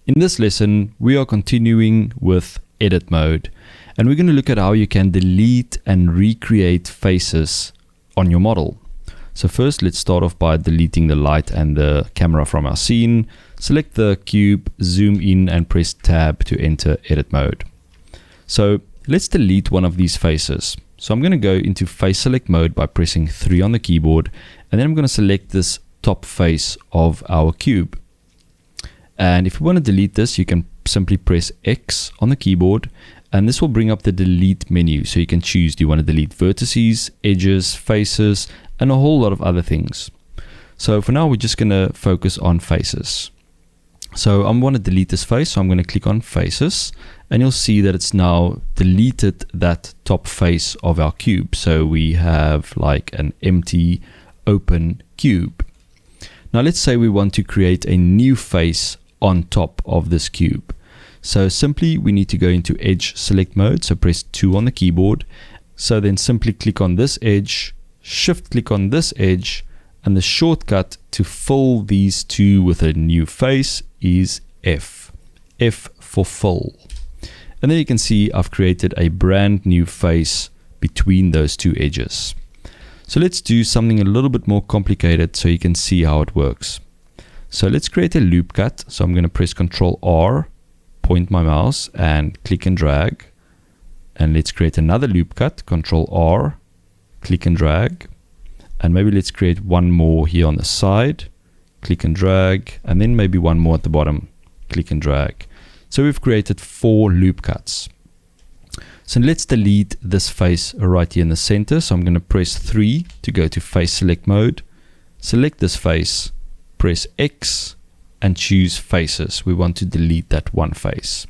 In this lesson, we are continuing with edit mode, and we're going to look at how you can delete and recreate faces on your model. So first, let's start off by deleting the light and the camera from our scene. Select the cube, zoom in, and press tab to enter edit mode. So let's delete one of these faces. So I'm going to go into face select mode by pressing 3 on the keyboard, and then I'm going to select this top face of our cube. And if you want to delete this, you can simply press X on the keyboard, and this will bring up the delete menu. So you can choose, do you want to delete vertices, edges, faces, and a whole lot of other things. So for now, we're just going to focus on faces. So I want to delete this face, so I'm going to click on faces, and you'll see that it's now deleted that top face of our cube. So we have like an empty open cube. Now let's say we want to create a new face on top of this cube. So simply we need to go into edge select mode, so press 2 on the keyboard. So then simply click on this edge, shift click on this edge, and the shortcut to fill these two with a new face is F. F for fill. And then you can see I've created a brand new face between those two edges. So let's do something a little bit more complicated so you can see how it works. So let's create a loop cut. So I'm going to press Ctrl R, point my mouse, and click and drag. And let's create another loop cut. Ctrl R, click and drag. And maybe let's create one more here on the side. Click and drag. And then maybe one more at the bottom. Click and drag. So we've created 4 loop cuts. So let's delete this face right here in the center. So I'm going to press 3 to go to face select mode. Select this face. Press X and choose faces. We want to delete that one face.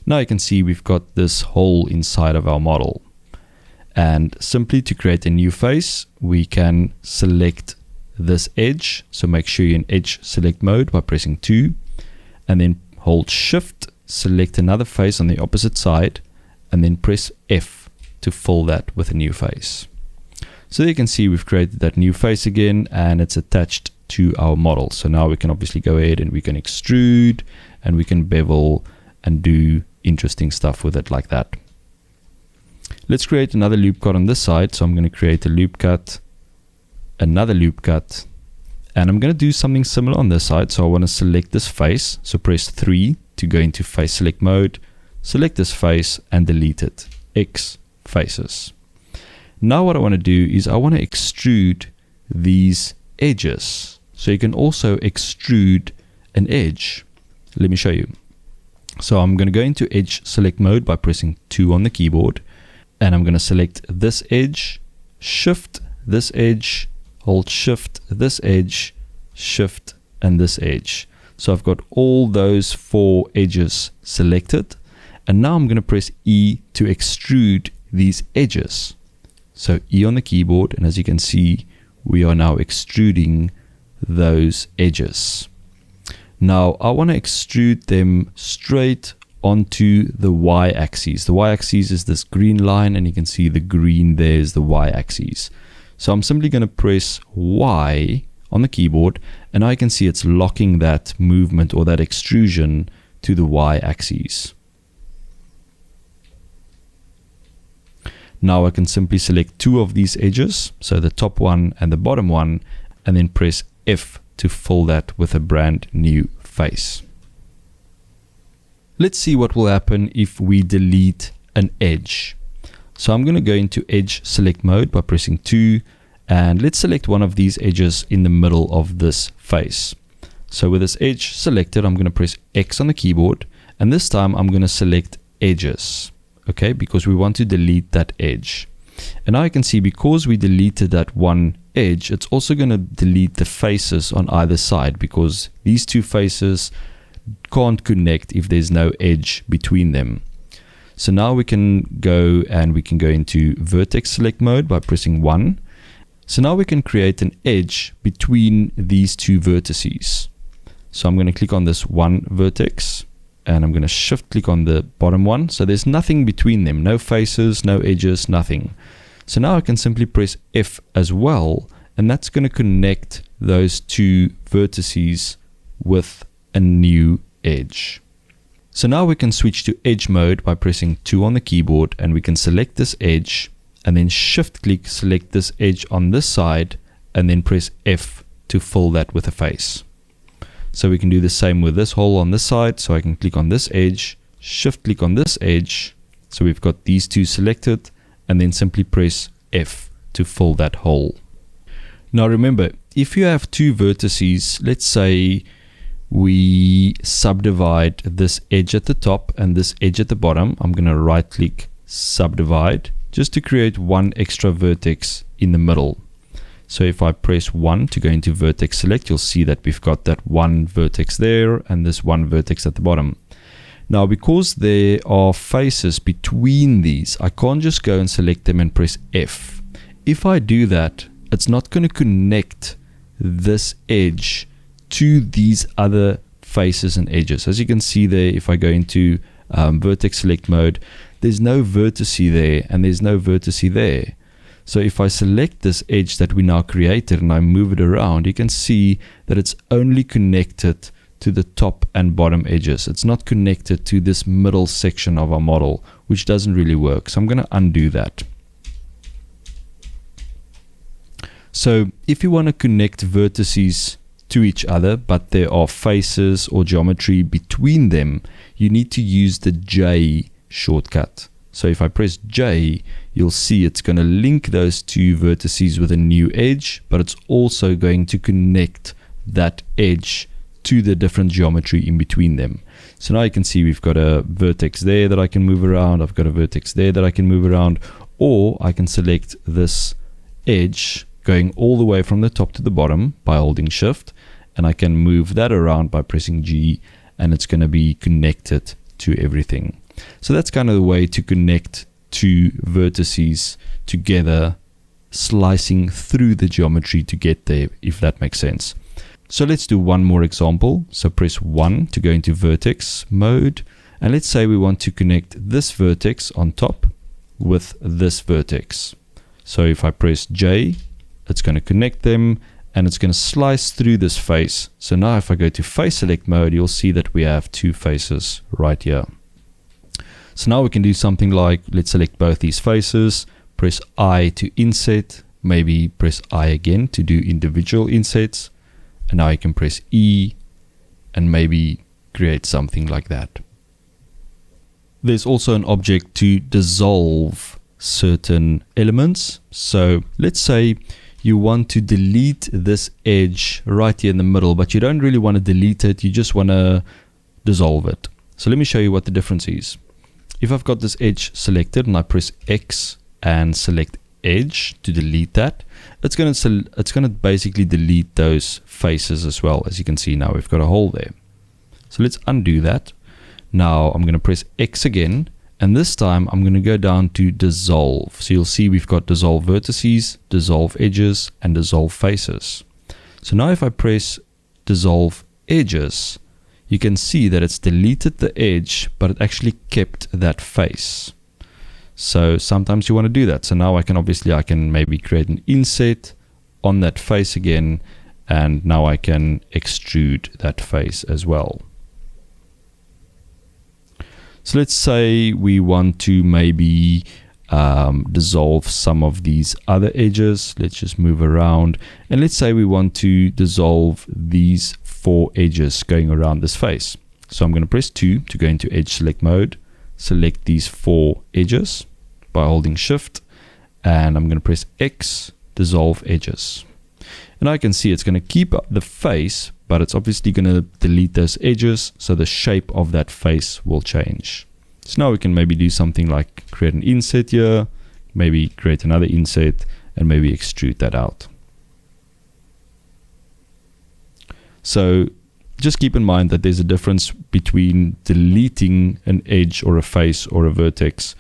Now you can see we've got this hole inside of our model. And simply to create a new face, we can select this edge. So make sure you're in edge select mode by pressing 2. And then hold shift, select another face on the opposite side, and then press F to fill that with a new face. So you can see we've created that new face again, and it's attached to our model. So now we can obviously go ahead and we can extrude and we can bevel and do interesting stuff with it like that. Let's create another loop cut on this side. So I'm going to create a loop cut, another loop cut, and I'm going to do something similar on this side. So I want to select this face. So press 3 to go into face select mode, select this face and delete it. X faces. Now what I want to do is I want to extrude these edges. So you can also extrude an edge. Let me show you. So I'm going to go into edge select mode by pressing 2 on the keyboard, and I'm going to select this edge, shift this edge, hold shift this edge, shift and this edge. So I've got all those 4 edges selected, and now I'm going to press E to extrude these edges. So E on the keyboard, and as you can see, we are now extruding those edges. Now I want to extrude them straight onto the y-axis. The y-axis is this green line, and you can see the green there is the y-axis. So I'm simply going to press Y on the keyboard, and I can see it's locking that movement or that extrusion to the y-axis. Now I can simply select 2 of these edges, so the top one and the bottom one, and then press F to fill that with a brand new face. Let's see what will happen if we delete an edge. So I'm going to go into edge select mode by pressing 2, and let's select one of these edges in the middle of this face. So with this edge selected, I'm going to press X on the keyboard, and this time I'm going to select edges. Okay, because we want to delete that edge. And now you can see because we deleted that one edge, it's also going to delete the faces on either side, because these two faces can't connect if there's no edge between them. So now we can go into vertex select mode by pressing 1. So now we can create an edge between these two vertices. So I'm going to click on this one vertex, and I'm going to shift click on the bottom one. So there's nothing between them, no faces, no edges, nothing. So now I can simply press F as well, and that's going to connect those two vertices with a new edge. So now we can switch to edge mode by pressing 2 on the keyboard, and we can select this edge and then shift click, select this edge on this side, and then press F to fill that with a face. So we can do the same with this hole on this side. So I can click on this edge, shift click on this edge. So we've got these two selected, and then simply press F to fill that hole. Now remember, if you have two vertices, let's say we subdivide this edge at the top and this edge at the bottom. I'm going to right click, subdivide, just to create one extra vertex in the middle. So if I press 1 to go into vertex select, you'll see that we've got that one vertex there and this one vertex at the bottom. Now because there are faces between these, I can't just go and select them and press F. If I do that, it's not going to connect this edge to these other faces and edges. As you can see there, if I go into vertex select mode, there's no vertice there and there's no vertice there. So if I select this edge that we now created and I move it around, you can see that it's only connected to the top and bottom edges. It's not connected to this middle section of our model, which doesn't really work. So I'm going to undo that. So if you want to connect vertices to each other, but there are faces or geometry between them, you need to use the J shortcut. So if I press J, you'll see it's going to link those two vertices with a new edge, but it's also going to connect that edge to the different geometry in between them. So now you can see we've got a vertex there that I can move around. I've got a vertex there that I can move around, or I can select this edge going all the way from the top to the bottom by holding shift, and I can move that around by pressing G, and it's going to be connected to everything. So that's kind of the way to connect two vertices together, slicing through the geometry to get there, if that makes sense. So let's do one more example. So press 1 to go into vertex mode, and let's say we want to connect this vertex on top with this vertex. So if I press J, it's going to connect them and it's going to slice through this face. So now if I go to face select mode, you'll see that we have two faces right here. So now we can do something like, let's select both these faces, press I to inset, maybe press I again to do individual insets, and now I can press E and maybe create something like that. There's also an object to dissolve certain elements. So let's say you want to delete this edge right here in the middle, but you don't really want to delete it, you just want to dissolve it. So let me show you what the difference is. If I've got this edge selected and I press X and select edge to delete that, it's going to basically delete those faces as well. As you can see now, we've got a hole there. So let's undo that. Now I'm going to press X again, and this time I'm going to go down to dissolve. So you'll see we've got dissolve vertices, dissolve edges, and dissolve faces. So now if I press dissolve edges, you can see that it's deleted the edge, but it actually kept that face. So sometimes you want to do that. So now I can maybe create an inset on that face again, and now I can extrude that face as well. So let's say we want to maybe dissolve some of these other edges. Let's just move around, and let's say we want to dissolve these 4 edges going around this face. So I'm going to press 2 to go into edge select mode, select these 4 edges by holding shift, and I'm going to press X, dissolve edges. And I can see it's going to keep the face, but it's obviously going to delete those edges, so the shape of that face will change. So now we can maybe do something like create an inset here, maybe create another inset, and maybe extrude that out. So just keep in mind that there's a difference between deleting an edge or a face or a vertex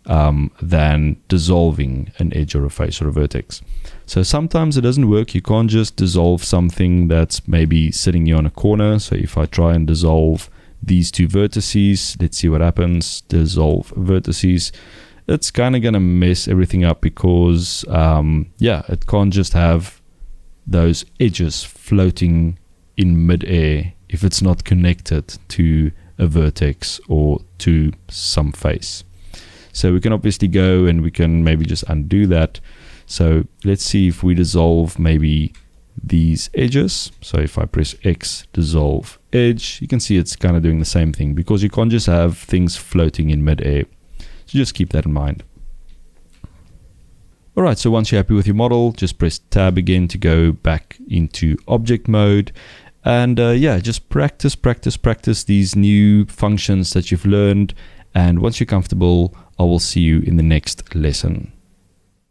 than dissolving an edge or a face or a vertex. So sometimes it doesn't work. You can't just dissolve something that's maybe sitting here on a corner. So if I try and dissolve these 2 vertices, let's see what happens. Dissolve vertices. It's kind of going to mess everything up because it can't just have those edges floating in midair if it's not connected to a vertex or to some face. So we can obviously go and we can maybe just undo that. So let's see if we dissolve maybe these edges. So if I press X, dissolve edge, you can see it's kind of doing the same thing, because you can't just have things floating in midair. So just keep that in mind. Alright, so once you're happy with your model, just press Tab again to go back into object mode. And yeah, just practice these new functions that you've learned. And once you're comfortable, I will see you in the next lesson.